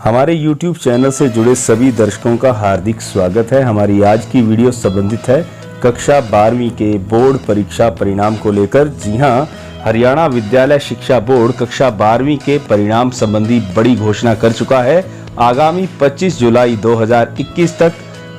हमारे YouTube channel से जुड़े सभी दर्शकों का हार्दिक स्वागत है। हमारी आज की वीडियो संबंधित है कक्षा 12वीं के बोर्ड परीक्षा परिणाम को लेकर। जी हां, हरियाणा विद्यालय शिक्षा बोर्ड कक्षा 12वीं के परिणाम संबंधी बड़ी घोषणा कर चुका है। आगामी 25 जुलाई 2021 तक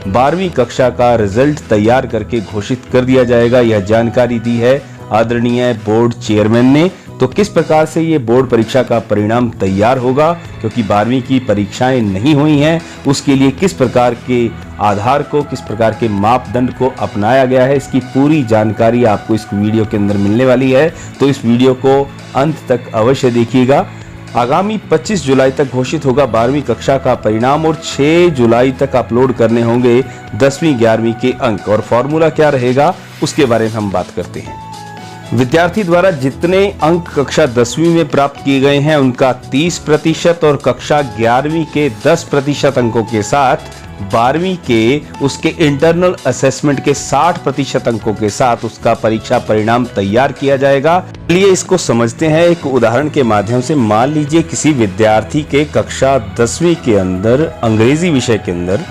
12वीं कक्षा का रिजल्ट तैयार करके घोषित कर दिया जाएगा। यह जानकारी दी है आदरणीय बोर्ड चेयरमैन ने। तो किस प्रकार से ये बोर्ड परीक्षा का परिणाम तैयार होगा, क्योंकि 12वीं की परीक्षाएं नहीं हुई हैं, उसके लिए किस प्रकार के आधार को, किस प्रकार के मापदंड को अपनाया गया है, इसकी पूरी जानकारी आपको इस वीडियो के अंदर मिलने वाली है। तो इस वीडियो को अंत तक अवश्य देखिएगा। आगामी 25 जुलाई तक घोषित होगा 12वीं कक्षा का परिणाम और 6 जुलाई तक अपलोड करने होंगे 10वीं 11वीं के अंक। और फॉर्मूला क्या रहेगा उसके बारे में हम बात करते हैं। विद्यार्थी द्वारा जितने अंक कक्षा 10वीं में प्राप्त किए गए हैं उनका 30% और कक्षा 11वीं के 10% अंकों के साथ 12वीं के उसके इंटरनल असेसमेंट के 60% अंकों के साथ उसका परीक्षा परिणाम तैयार किया जाएगा। चलिए इसको समझते हैं एक उदाहरण के माध्यम से। मान लीजिए किसी विद्यार्थी के कक्षा 10वीं के अंदर अंग्रेजी विषय के अंदर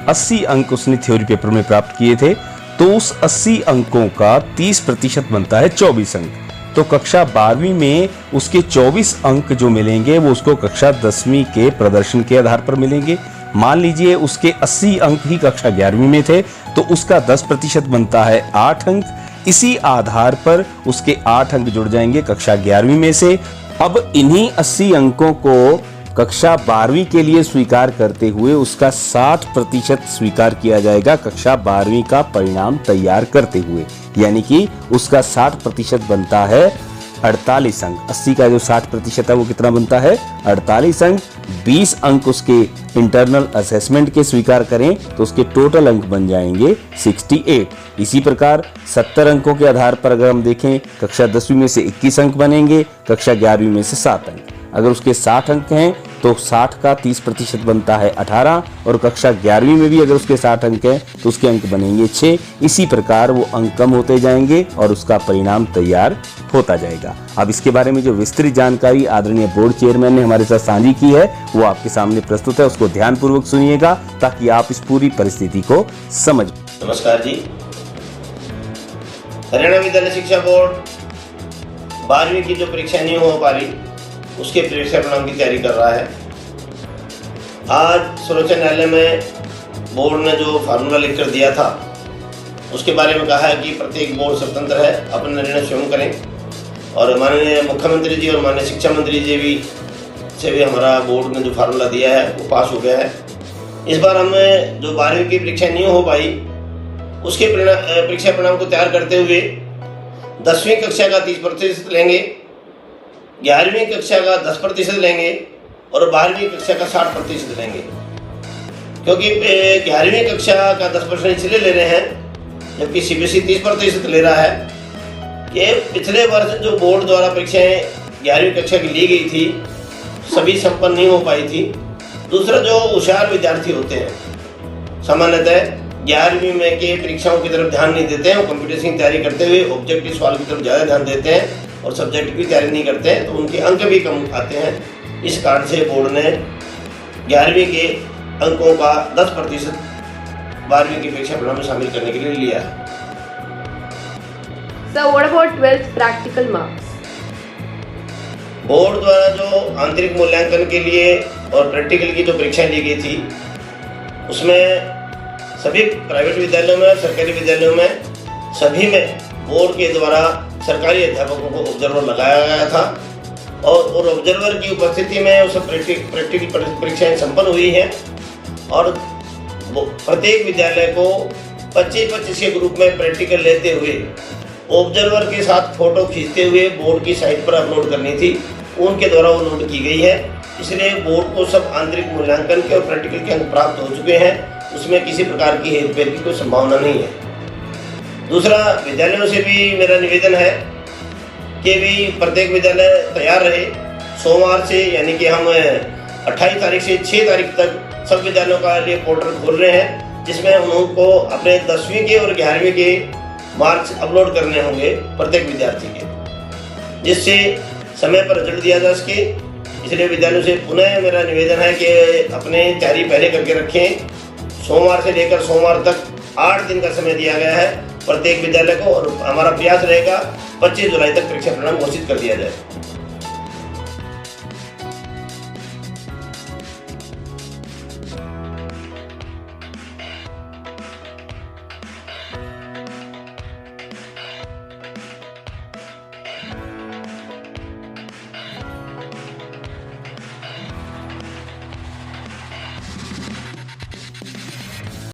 80 अंक उसने थ्योरी पेपर में प्राप्त किए थे, तो उस 80 अंकों का 30% बनता है 24 अंक। तो कक्षा 12वीं में उसके 24 अंक जो मिलेंगे वो उसको कक्षा 10वीं के प्रदर्शन के आधार पर मिलेंगे। मान लीजिए उसके 80 अंक ही कक्षा 11वीं में थे, तो उसका 10% बनता है 8 अंक। इसी आधार पर उसके 8 अंक जुड़ जाएंगे कक्षा 11वीं में से। अब इन्हीं 80 अंकों को कक्षा 12वीं के लिए स्वीकार करते हुए उसका 60% स्वीकार किया जाएगा कक्षा 12वीं का परिणाम तैयार करते हुए, यानी कि उसका 60% बनता है 48 अंक। 80 का जो 60% है वो कितना बनता है 48 अंक। 20 अंक उसके इंटरनल असेसमेंट के स्वीकार करें तो उसके टोटल अंक बन जाएंगे 68। इसी प्रकार 70 अंकों के आधार पर अगर हम देखें, कक्षा 10वीं में से 21 अंक बनेंगे, कक्षा 11वीं में से 7 अंक। अगर उसके 60 अंक हैं तो 60 का 30% बनता है 18, और कक्षा 11वीं में भी अगर उसके 60 अंक हैं तो उसके अंक बनेंगे 6। इसी प्रकार वो अंक कम होते जाएंगे और उसका परिणाम तैयार होता जाएगा। अब इसके बारे में जो विस्तृत जानकारी आदरणीय बोर्ड चेयरमैन ने हमारे साथ साझी की है वो आपके सामने प्रस्तुत है। उसको ध्यानपूर्वक सुनिएगा ताकि आप इस पूरी परिस्थिति को समझ। नमस्कार जी। हरियाणा विद्यालय शिक्षा बोर्ड 12वीं की जो परीक्षा नहीं हो पा रही उसके परीक्षा परिणाम की तैयारी कर रहा है। आज सर्वोच्च न्यायालय में बोर्ड ने जो फार्मूला लिखकर दिया था उसके बारे में कहा है कि प्रत्येक बोर्ड स्वतंत्र है, अपना निर्णय स्वयं करें। और माननीय मुख्यमंत्री जी और माननीय शिक्षा मंत्री जी से भी हमारा बोर्ड ने जो फार्मूला दिया है वो पास हो गया है। इस बार हमें जो 12वीं की परीक्षा नहीं हो पाई उसके परीक्षा परिणाम को तैयार करते हुए 10वीं कक्षा का 30% लेंगे, 11वीं कक्षा का 10% लेंगे और 12वीं कक्षा का 60% लेंगे। क्योंकि 11वीं कक्षा का 10% इसलिए ले रहे हैं जबकि सीबीएसई 30% ले रहा है कि पिछले वर्ष जो बोर्ड द्वारा परीक्षाएं 11वीं कक्षा की ली गई थी सभी संपन्न नहीं हो पाई थी। दूसरा, जो होशियार विद्यार्थी होते हैं सामान्यतः 11वीं में के परीक्षाओं की तरफ ध्यान नहीं देते हैं, वो कंप्यूटेशन की तैयारी करते हुए ऑब्जेक्टिव सवाल की तरफ ज़्यादा ध्यान देते हैं और सब्जेक्ट की तैयारी नहीं करते हैं, तो उनके अंक भी कम आते हैं। इस कारण से बोर्ड ने 11वीं के अंकों का 10% 12वीं की परीक्षा परिणाम में शामिल करने के लिए लिया है। So what about 12th practical marks? Board द्वारा जो आंतरिक मूल्यांकन के लिए और प्रैक्टिकल की जो परीक्षाएं ली गई थी उसमें सभी प्राइवेट विद्यालयों में, सरकारी विद्यालयों में, सभी में बोर्ड के द्वारा सरकारी अध्यापकों को ऑब्जर्वर लगाया गया था और ऑब्जर्वर की उपस्थिति में उस प्रैक्टिकल परीक्षाएं संपन्न हुई हैं। और प्रत्येक विद्यालय को 25-25 के ग्रुप में प्रैक्टिकल लेते हुए ऑब्जर्वर के साथ फोटो खींचते हुए बोर्ड की साइट पर अपलोड करनी थी, उनके द्वारा वो नोट की गई है। इसलिए बोर्ड को सब आंतरिक मूल्यांकन के और प्रैक्टिकल के अंक प्राप्त हो चुके हैं, उसमें किसी प्रकार की हेरफेर की कोई संभावना नहीं है। दूसरा, विद्यालयों से भी मेरा निवेदन है कि भी प्रत्येक विद्यालय तैयार रहे। सोमवार से यानी कि हम 28 तारीख से 6 तारीख तक सब विद्यालयों का लिए पोर्टल खोल रहे हैं, जिसमें उनको अपने 10वीं के और 11वीं के मार्क्स अपलोड करने होंगे प्रत्येक विद्यार्थी के, जिससे समय पर रिजल्ट दिया जा सके। इस पिछले विद्यालयों से पुनः मेरा निवेदन है कि अपने तैयारी पहले करके रखें। सोमवार से लेकर सोमवार तक 8 दिन का समय दिया गया है प्रत्येक विद्यालय को, और हमारा प्रयास रहेगा 25 जुलाई तक परीक्षा परिणाम घोषित कर दिया जाए।